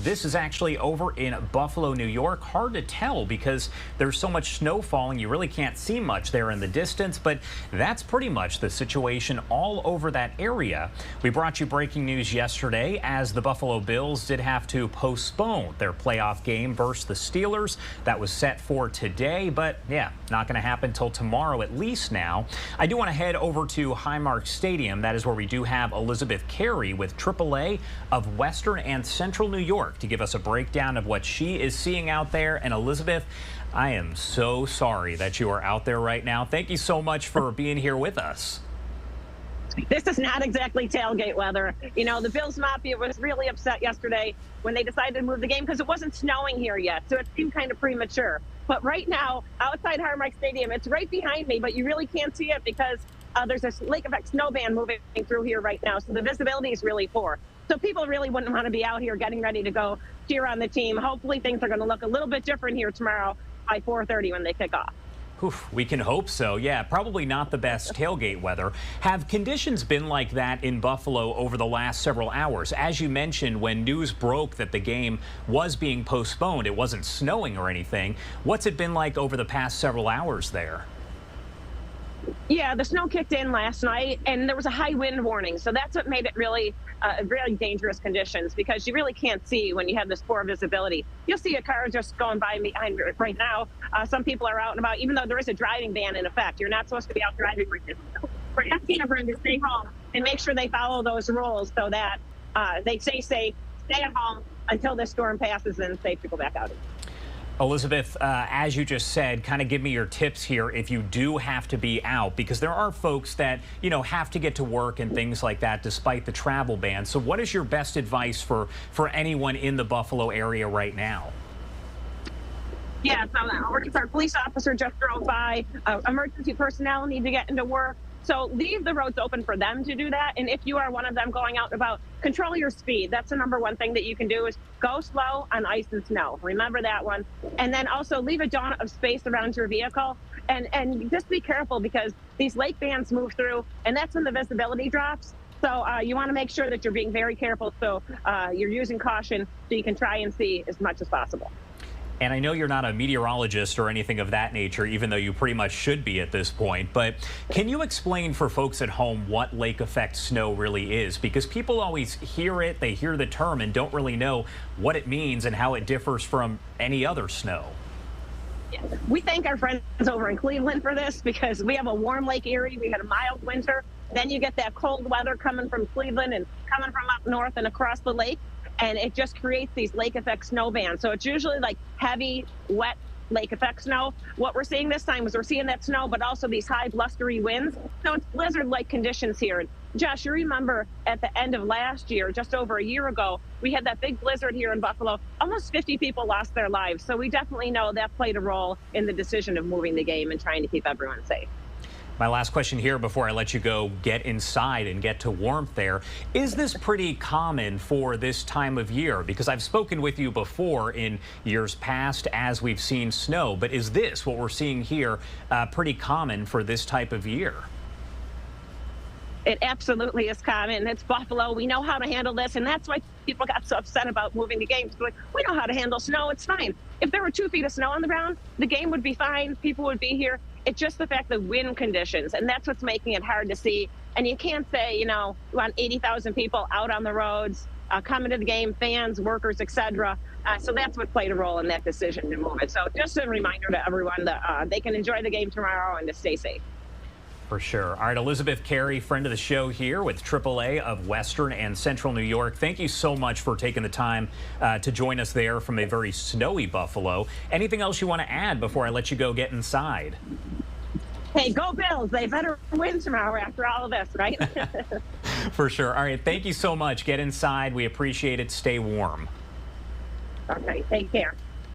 this is actually over in Buffalo, New York. Hard to tell because there's so much snow falling, you really can't see much there in the distance, but that's pretty much the situation all over that area. We brought you breaking news yesterday as the Buffalo Bills did have to postpone their playoff game versus the Steelers. That was set for today, but yeah, not going to happen till tomorrow at least now. I do want to head over to Highmark Stadium. That is where we do have Elizabeth Carey with AAA of Western and Central New York to give us a breakdown of what she is seeing out there. And Elizabeth, I am so sorry that you are out there right now. Thank you so much for being here with us. This is not exactly tailgate weather. You know, the Bills Mafia was really upset yesterday when they decided to move the game because it wasn't snowing here yet, so it seemed kind of premature. But right now, outside Highmark Stadium, it's right behind me, but you really can't see it because there's a lake effect snow band moving through here right now, so the visibility is really poor. So people really wouldn't want to be out here getting ready to go cheer on the team. Hopefully things are going to look a little bit different here tomorrow by 4:30 when they kick off. Oof, we can hope so. Yeah, probably not the best tailgate weather. Have conditions been like that in Buffalo over the last several hours? As you mentioned, when news broke that the game was being postponed, it wasn't snowing or anything. What's it been like over the past several hours there? Yeah, the snow kicked in last night, and there was a high wind warning. So that's what made it really dangerous conditions because you really can't see when you have this poor visibility. You'll see a car just going by behind right now. Some people are out and about, even though there is a driving ban in effect. You're not supposed to be out driving right now. We're asking everyone to stay home and make sure they follow those rules so that they stay safe, stay at home until this storm passes and safe to go back out. Elizabeth, as you just said, kind of give me your tips here if you do have to be out, because there are folks that, you know, have to get to work and things like that despite the travel ban. So what is your best advice for anyone in the Buffalo area right now? Yeah, so our police officer just drove by. Emergency personnel need to get into work. So leave the roads open for them to do that. And if you are one of them going out and about, control your speed. That's the number one thing that you can do is go slow on ice and snow. Remember that one. And then also leave a donut of space around your vehicle. And just be careful because these lake bands move through, and that's when the visibility drops. So you want to make sure that you're being very careful. So you're using caution so you can try and see as much as possible. And I know you're not a meteorologist or anything of that nature, even though you pretty much should be at this point. But can you explain for folks at home what lake effect snow really is? Because people always hear it, they hear the term and don't really know what it means and how it differs from any other snow. Yeah. We thank our friends over in Cleveland for this because we have a warm Lake Erie. We had a mild winter. Then you get that cold weather coming from Cleveland and coming from up north and across the lake. And it just creates these lake effect snow bands. So it's usually like heavy, wet lake effect snow. What we're seeing this time is we're seeing that snow, but also these high blustery winds. So it's blizzard-like conditions here. And Josh, you remember at the end of last year, just over a year ago, we had that big blizzard here in Buffalo. Almost 50 people lost their lives. So we definitely know that played a role in the decision of moving the game and trying to keep everyone safe. My last question here before I let you go get inside and get to warmth there. Is this pretty common for this time of year? Because I've spoken with you before in years past as we've seen snow, but is this what we're seeing here pretty common for this type of year? It absolutely is common. It's Buffalo. We know how to handle this, and that's why people got so upset about moving the game. Like, we know how to handle snow. It's fine. If there were 2 feet of snow on the ground, the game would be fine. People would be here. It's just the fact that wind conditions, and that's what's making it hard to see. And you can't say, you know, we want 80,000 people out on the roads, coming to the game, fans, workers, etc. So that's what played a role in that decision to move it. So just a reminder to everyone that they can enjoy the game tomorrow and to stay safe. For sure. All right, Elizabeth Carey, friend of the show here with AAA of Western and Central New York. Thank you so much for taking the time to join us there from a very snowy Buffalo. Anything else you want to add before I let you go get inside? Hey, go Bills. They better win tomorrow after all of this, right? For sure. All right, thank you so much. Get inside. We appreciate it. Stay warm. Okay, take care.